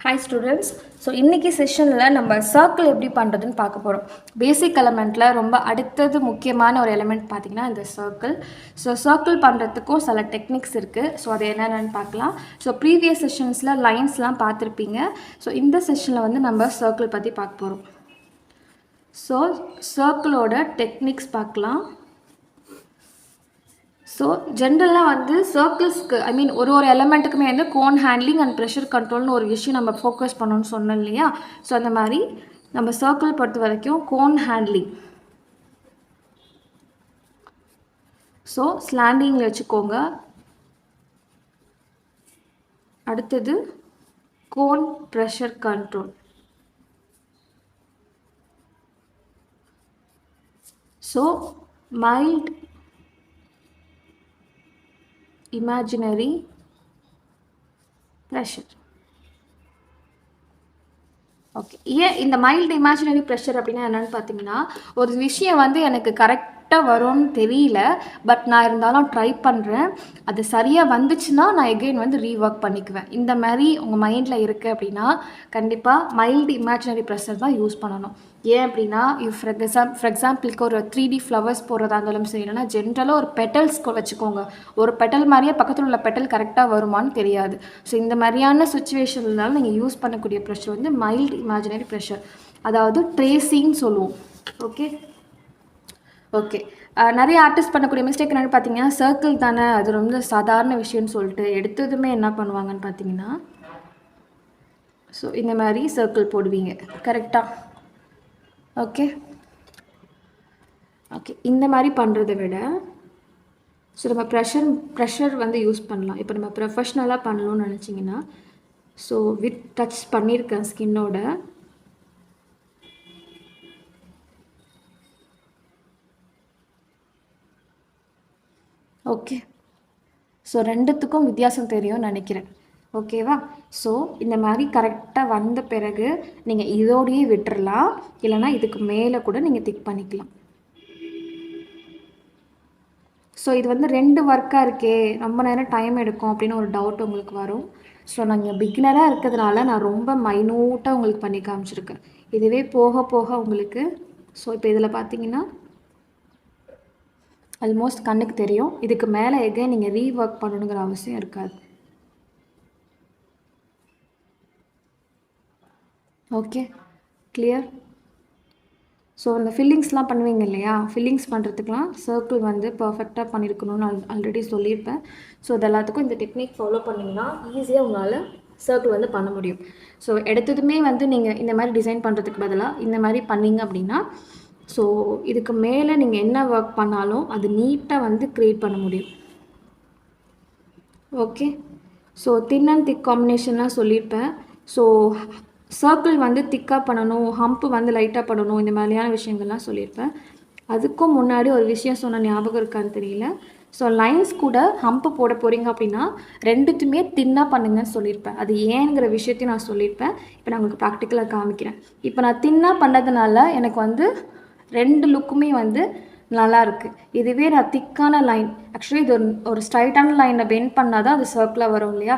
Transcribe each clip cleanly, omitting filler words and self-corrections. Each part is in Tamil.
Hi students. ஸோ இன்றைக்கி செஷனில் நம்ம சர்க்கிள் எப்படி பண்ணுறதுன்னு பார்க்க போகிறோம். பேசிக் எலமெண்ட்டில் ரொம்ப அடுத்தது முக்கியமான ஒரு எலமெண்ட் பார்த்திங்கன்னா இந்த சர்க்கிள். ஸோ சர்க்கிள் பண்ணுறதுக்கும் சில டெக்னிக்ஸ் இருக்குது. ஸோ அது என்னென்னு பார்க்கலாம். ஸோ ப்ரீவியஸ் செஷன்ஸில் லைன்ஸ்லாம் பார்த்துருப்பீங்க. ஸோ இந்த செஷனில் வந்து நம்ம சர்க்கிள் பற்றி பார்க்க போகிறோம். ஸோ சர்க்கிளோட டெக்னிக்ஸ் பார்க்கலாம். ஸோ ஜென்ரலாக வந்து சர்க்கிள்ஸ்க்கு ஒரு எலமெண்ட்டுக்குமே வந்து கோன் ஹேண்ட்லிங் அண்ட் ப்ரெஷர் கண்ட்ரோல்னு ஒரு விஷயம் நம்ம ஃபோக்கஸ் பண்ணணும்னு சொன்னோம் இல்லையா. ஸோ அந்த மாதிரி நம்ம சர்க்கிள் பொறுத்த வரைக்கும் கோன் ஹேண்ட்லிங், ஸோ ஸ்லாண்டிங்கில் வச்சுக்கோங்க. அடுத்தது cone pressure control. So mild imaginary pressure. Okay, ஏன் இந்த மைல்டு இமேஜினரி ப்ரெஷர் அப்படின்னா என்னென்னு பார்த்தீங்கன்னா, ஒரு விஷயம் வந்து எனக்கு கரெக்டாக வரும்னு தெரியல, பட் நான் இருந்தாலும் ட்ரை பண்ணுறேன். அது சரியாக வந்துச்சுன்னா நான் எகெயின் வந்து ரீஒர்க் பண்ணிக்குவேன். இந்த மாதிரி உங்கள் மைண்டில் இருக்குது அப்படின்னா கண்டிப்பாக மைல்டு இமேஜினரி ப்ரெஷர் தான் யூஸ் பண்ணணும். ஏன் அப்படின்னா ஃபார் எக்ஸாம்பிளுக்கு ஒரு 3D ஃப்ளவர்ஸ் போடுறதா இருந்தாலும் சரி, இல்லைனா ஜென்ரலாக ஒரு பெட்டல்ஸ் வச்சுக்கோங்க. ஒரு பெட்டல் மாதிரியே பக்கத்தில் உள்ள பெட்டல் கரெக்டாக வருமானு தெரியாது. ஸோ இந்த மாதிரியான சுச்சுவேஷன்லாம் நீங்கள் யூஸ் பண்ணக்கூடிய ப்ரெஷர் வந்து மைல்டு இமேஜினரி ப்ரெஷர், அதாவது ட்ரேசிங்னு சொல்லுவோம். ஓகே ஓகே நிறைய ஆர்டிஸ்ட் பண்ணக்கூடிய மிஸ்டேக் என்னென்னு பார்த்தீங்கன்னா, சர்க்கிள் தானே அது ரொம்ப சாதாரண விஷயம்னு சொல்லிட்டு எடுத்ததுமே என்ன பண்ணுவாங்கன்னு பார்த்தீங்கன்னா, ஸோ இந்த மாதிரி சர்க்கிள் போடுவீங்க கரெக்டாக. ஓகே ஓகே இந்த மாதிரி பண்ணுறதை விட ஸோ நம்ம ப்ரெஷர் வந்து யூஸ் பண்ணலாம். இப்போ நம்ம ப்ரொஃபஷ்னலாக பண்ணணும்னு நினச்சிங்கன்னா, ஸோ வித் டச் பண்ணியிருக்கேன் ஸ்கின்னோட. ஓகே, ஸோ ரெண்டுத்துக்கும் வித்தியாசம் தெரியும்னு நினைக்கிறேன். ஓகேவா? ஸோ இந்த மாதிரி கரெக்டாக வந்த பிறகு நீங்கள் இதோடையே விட்டுறலாம், இல்லைனா இதுக்கு மேலே கூட நீங்கள் திக் பண்ணிக்கலாம். ஸோ இது வந்து 2 ஒர்க்காக இருக்கே, ரொம்ப நேரம் டைம் எடுக்கும் அப்படின்னு ஒரு டவுட் உங்களுக்கு வரும். ஸோ நாங்கள் பிகினராக இருக்கிறதுனால நான் ரொம்ப மைனூட்டாக உங்களுக்கு பண்ணி காமிச்சிருக்கேன். இதுவே போக போக உங்களுக்கு, ஸோ இப்போ இதில் பார்த்தீங்கன்னா ஆல்மோஸ்ட் கண்ணுக்கு தெரியும். இதுக்கு மேலே எகைன் நீங்கள் ரீஒர்க் பண்ணணுங்கிற அவசியம் இருக்காது. Okay clear? ஸோ இந்த ஃபில்லிங்ஸ்லாம் பண்ணுவீங்க இல்லையா, ஃபில்லிங்ஸ் பண்ணுறதுக்கெலாம் சர்க்கிள் வந்து பர்ஃபெக்டாக பண்ணியிருக்கணும்னு ஆல்ரெடி சொல்லியிருப்பேன். ஸோ இது எல்லாத்துக்கும் இந்த டெக்னிக் ஃபாலோ பண்ணிங்கன்னா ஈஸியாக உங்களால் சர்க்கிள் வந்து பண்ண முடியும். ஸோ எடுத்ததுமே வந்து நீங்கள் இந்த மாதிரி டிசைன் பண்ணுறதுக்கு பதிலாக இந்த மாதிரி பண்ணிங்க அப்படின்னா, ஸோ இதுக்கு மேலே நீங்கள் என்ன ஒர்க் பண்ணாலும் அது நீட்டாக வந்து க்ரியேட் பண்ண முடியும். Okay, so thin and thick காம்பினேஷன்லாம் சொல்லியிருப்பேன். ஸோ சர்க்கிள் வந்து திக்காக பண்ணணும், ஹம்ப்பு வந்து லைட்டாக பண்ணணும், இந்த மாதிரியான விஷயங்கள்லாம் சொல்லியிருப்பேன். அதுக்கும் முன்னாடி ஒரு விஷயம் சொன்ன ஞாபகம் இருக்கான்னு தெரியல. ஸோ லைன்ஸ் கூட ஹம்ப்பு போட போகிறீங்க அப்படின்னா ரெண்டுத்துமே தின்னாக பண்ணுங்கன்னு சொல்லியிருப்பேன். அது ஏங்கிற விஷயத்தையும் நான் சொல்லியிருப்பேன். இப்போ நான் உங்களுக்கு ப்ராக்டிக்கலாக காமிக்கிறேன். இப்போ நான் தின்னாக பண்ணதுனால எனக்கு வந்து 2 லுக்குமே வந்து நல்லா இருக்குது. இதுவே நான் திக்கான லைன், ஆக்சுவலி இது ஒரு ஸ்ட்ரைட்டான லைனை பெண்ட் பண்ணால் தான் அது சர்க்கிளாக வரும் இல்லையா.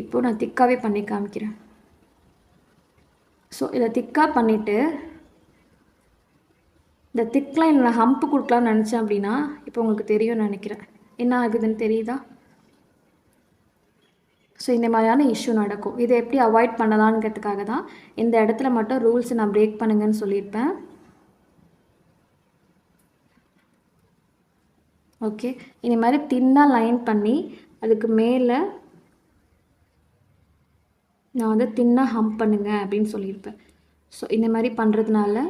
இப்போது நான் திக்காகவே பண்ணி காமிக்கிறேன். ஸோ இதை திக்காக பண்ணிவிட்டு இந்த திக் லைன் நான் ஹம்ப்பு கொடுக்கலான்னு நினச்சேன் அப்படின்னா, இப்போ உங்களுக்கு தெரியும்னு நினைக்கிறேன். என்ன ஆகுதுன்னு தெரியுதா? ஸோ இந்த மாதிரியான இஷ்யூ நடக்கும். இதை எப்படி அவாய்ட் பண்ணலாங்கிறதுக்காக தான் இந்த இடத்துல மட்டும் ரூல்ஸை நான் பிரேக் பண்ணுங்கன்னு சொல்லியிருப்பேன். ஓகே, இந்த மாதிரி தின்னாக லைன் பண்ணி அதுக்கு மேலே நான் வந்து தின்னாக ஹம்ப் பண்ணுங்க அப்படின்னு சொல்லியிருப்பேன். ஸோ இந்த மாதிரி பண்ணுறதுனால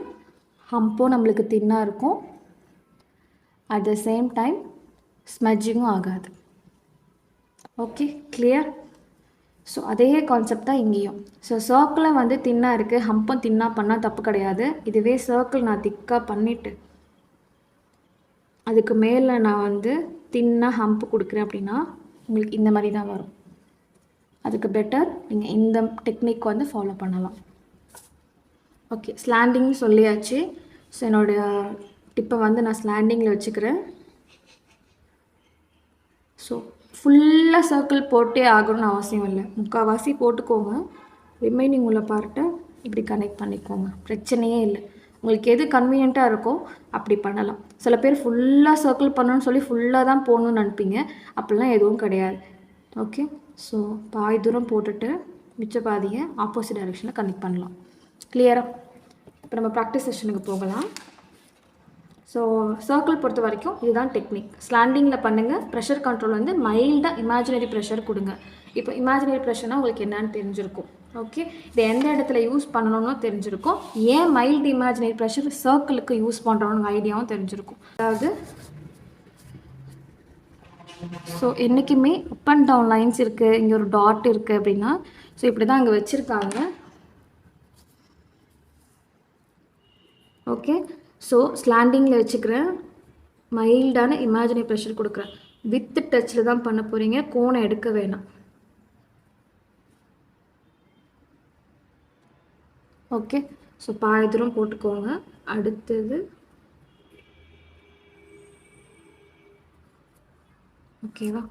ஹம்பும் நம்மளுக்கு தின்னாக இருக்கும், அட் த சேம் டைம் ஸ்மஜ்ஜிங்கும் ஆகாது. Okay clear? ஸோ அதே கான்செப்ட் தான் இங்கேயும். ஸோ சர்க்கிளில் வந்து தின்னாக இருக்குது, ஹம்பும் தின்னாக பண்ணால் தப்பு கிடையாது. இதுவே சர்க்கிள் நான் திக்காக பண்ணிவிட்டு அதுக்கு மேலே நான் வந்து தின்னாக ஹம்ப்பு கொடுக்குறேன் அப்படின்னா உங்களுக்கு இந்த மாதிரி தான் வரும். அதுக்கு பெட்டர் நீங்கள் இந்த டெக்னிக் வந்து ஃபாலோ பண்ணலாம். ஓகே, ஸ்லாண்டிங் சொல்லியாச்சு. ஸோ என்னோடய டிப்பை வந்து நான் ஸ்லாண்டிங்கில் வச்சுக்கிறேன். ஸோ ஃபுல்லாக சர்க்கிள் போட்டே ஆகணும்னு அவசியம் இல்லை, முக்கால்வாசி போட்டுக்கோங்க. ரிமைனிங் உள்ள பார்ட்டை இப்படி கனெக்ட் பண்ணிக்கோங்க, பிரச்சனையே இல்லை. உங்களுக்கு எது கன்வீனியண்ட்டாக இருக்கோ அப்படி பண்ணலாம். சில பேர் ஃபுல்லாக சர்க்கிள் பண்ணணும்னு சொல்லி ஃபுல்லாக தான் போகணுன்னு நினைப்பீங்க, அப்படிலாம் எதுவும் கிடையாது. ஓகே, ஸோ பாதி தூரம் போட்டுட்டு மிச்ச பாதியை ஆப்போசிட் டைரெக்ஷனில் கனெக்ட் பண்ணலாம். கிளியராக? இப்போ நம்ம ப்ராக்டிஸ் செஷனுக்கு போகலாம். ஸோ சர்க்கிள் பொறுத்த வரைக்கும் இதுதான் டெக்னிக். ஸ்லாண்டிங்கில் பண்ணுங்கள். ப்ரெஷர் கண்ட்ரோல் வந்து மைல்டாக இமேஜினரி ப்ரெஷர் கொடுங்க. இப்போ இமேஜினரி ப்ரெஷர்னால் உங்களுக்கு என்னன்னு தெரிஞ்சிருக்கும். ஓகே, இது எந்த இடத்துல யூஸ் பண்ணணும்னு தெரிஞ்சிருக்கும். ஏன் மைல்டு இமேஜினரி ப்ரெஷர் சர்க்கிளுக்கு யூஸ் பண்ணுறோன்னு ஐடியாவும் தெரிஞ்சிருக்கும். அதாவது ஸோ என்றைக்குமே அப் அண்ட் டவுன் லைன்ஸ் இருக்குது, இங்கே ஒரு டாட் இருக்குது அப்படின்னா, ஸோ இப்படி தான் அங்கே வச்சுருக்காங்க. ஓகே, ஸோ ஸ்லாண்டிங்கில் வச்சுக்கிறேன், மைல்டான இமேஜினரி ப்ரெஷர் கொடுக்குறேன். வித் டச்சில் தான் பண்ண போகிறீங்க, கோணை எடுக்க வேணாம். ஓகே, ஸோ பாதி தூரம் போட்டுக்கோங்க. அடுத்தது ஓகேவா?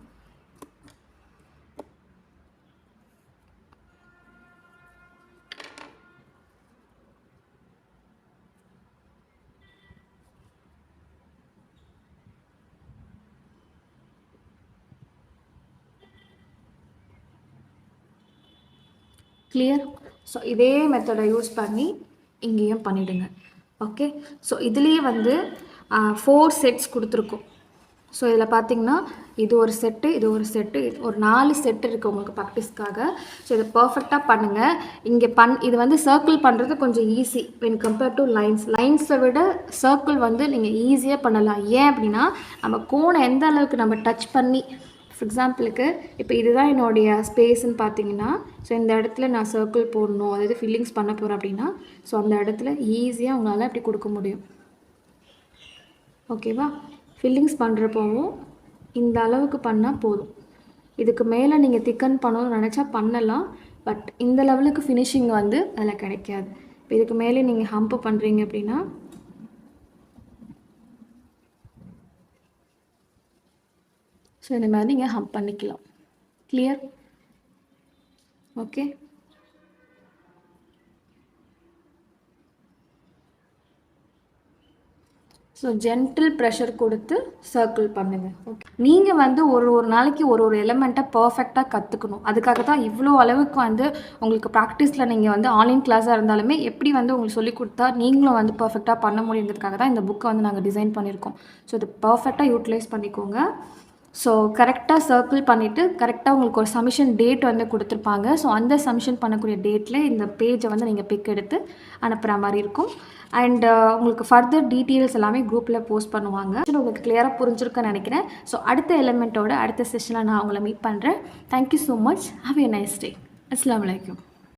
கிளியர்? ஸோ இதே மெத்தடை யூஸ் பண்ணி இங்கேயும் பண்ணிவிடுங்க. ஓகே, ஸோ இதுலேயே வந்து 4 செட்ஸ் கொடுத்துருக்கோம். ஸோ இதில் பார்த்தீங்கன்னா இது ஒரு செட்டு, இது ஒரு செட்டு, ஒரு 4 செட்டு இருக்குது உங்களுக்கு ப்ராக்டிஸ்க்காக. ஸோ இதை பர்ஃபெக்டாக பண்ணுங்கள். இங்கே இது வந்து சர்க்கிள் பண்ணுறது கொஞ்சம் ஈஸி வென் கம்பேர்ட் டு லைன்ஸை விட சர்க்கிள் வந்து நீங்கள் ஈஸியாக பண்ணலாம். ஏன் அப்படின்னா நம்ம கோணை எந்த அளவுக்கு நம்ம டச் பண்ணி, ஃபார் எக்ஸாம்பிளுக்கு இப்போ இதுதான் என்னுடைய ஸ்பேஸ்ன்னு பார்த்தீங்கன்னா, ஸோ இந்த இடத்துல நான் சர்க்கிள் போடணும், அதாவது ஃபில்லிங்ஸ் பண்ண போகிறேன் அப்படின்னா, ஸோ அந்த இடத்துல ஈஸியாக உங்களால் அப்படி கொடுக்க முடியும். ஓகேவா? ஃபில்லிங்ஸ் பண்ணுறப்போவும் இந்த அளவுக்கு பண்ணால் போதும். இதுக்கு மேலே நீங்கள் திக்கன் பண்ணணும்னு நினச்சா பண்ணலாம், பட் இந்த லெவலுக்கு ஃபினிஷிங் வந்து அதில் கிடைக்காது. இப்போ இதுக்கு மேலே நீங்கள் ஹம்ப் பண்ணுறீங்க அப்படின்னா ஸோ இந்த மாதிரி நீங்கள் ஹம்ப் பண்ணிக்கலாம். Clear? Okay, so gentle pressure கொடுத்து சர்க்கிள் பண்ணுங்கள். ஓகே, நீங்கள் வந்து ஒரு நாளைக்கு ஒரு எலமெண்ட்டை பர்ஃபெக்டாக கற்றுக்கணும். அதுக்காக தான் இவ்வளோ அளவுக்கு வந்து உங்களுக்கு ப்ராக்டிஸில் நீங்கள் வந்து ஆன்லைன் கிளாஸாக இருந்தாலுமே எப்படி வந்து உங்களுக்கு சொல்லிக் கொடுத்தா நீங்களும் வந்து பர்ஃபெக்டாக பண்ண முடியுங்கிறதுக்காக தான் இந்த புக்கை வந்து நாங்கள் டிசைன் பண்ணியிருக்கோம். ஸோ இது பர்ஃபெக்டாக யூட்டிலைஸ் பண்ணிக்கோங்க. ஸோ கரெக்டாக சர்க்கிள் பண்ணிவிட்டு கரெக்டாக உங்களுக்கு ஒரு சப்மிஷன் டேட் வந்து கொடுத்துருப்பாங்க. ஸோ அந்த சப்மிஷன் பண்ணக்கூடிய டேட்டில் இந்த பேஜை வந்து நீங்கள் பிக் எடுத்து அனுப்புகிற மாதிரி இருக்கும். அண்ட் உங்களுக்கு ஃபர்தர் டீட்டெயில்ஸ் எல்லாமே குரூப்பில் போஸ்ட் பண்ணுவாங்க. உங்களுக்கு கிளியராக புரிஞ்சிருக்குன்னு நினைக்கிறேன். ஸோ அடுத்த எலிமெண்ட்டோட அடுத்த செஷனில் நான் உங்களை மீட் பண்ணுறேன். Thank you so much. Have a nice day. அஸ்ஸலாமு அலைக்கும்.